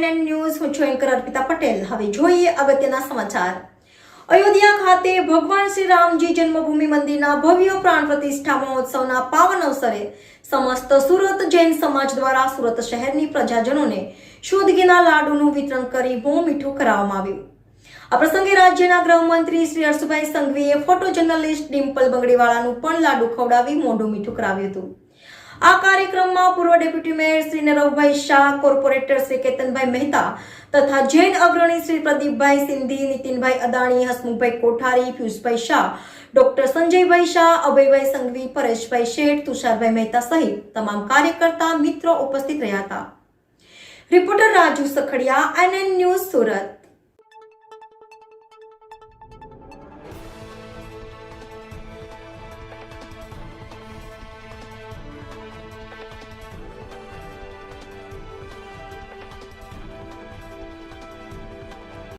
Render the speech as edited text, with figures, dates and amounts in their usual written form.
NN news હું છું anchor Arpita Patel. હવે જોઈએ અગત્યના સમાચાર। અયોધ્યા ખાતે ભગવાન શ્રી રામજી જન્મભૂમિ મંદિરના ભવ્ય પ્રાણ પ્રતિષ્ઠા મહોત્સવના પાવન અવસરે સમસ્ત સુરત જૈન સમાજ દ્વારા સુરત શહેરની પ્રજાજનોને શુદ્ધ ઘીના લાડુનું વિતરણ કરી મોં મીઠું કરાવવામાં આવ્યું। આ પ્રસંગે રાજ્યના ગૃહમંત્રી શ્રી હર્ષભાઈ સંઘવીએ ફોટો જર્નલિસ્ટ ડિમ્પલ બંગડીવાળાનું પણ લાડુ ખવડાવી મોઢું મીઠું કરાવ્યું હતું। આ કાર્યક્રમમાં પૂર્વ deputy mayor Shri Naravbhai Shah, corporator Shri Ketanbhai Mehta તથા જૈન અગ્રણી શ્રી પ્રદીપભાઈ સિંધી, નીતિનભાઈ અદાણી, હસમુખભાઈ કોઠારી, પિયુષભાઈ શાહ, ડોક્ટર સંજયભાઈ શાહ, અભયભાઈ સંઘવી, પરેશભાઈ શેઠ, તુષારભાઈ મહેતા સહિત તમામ કાર્યકર્તા મિત્રો ઉપસ્થિત રહ્યા હતા। Reporter Raju Sakhadiya, NN news, Surat.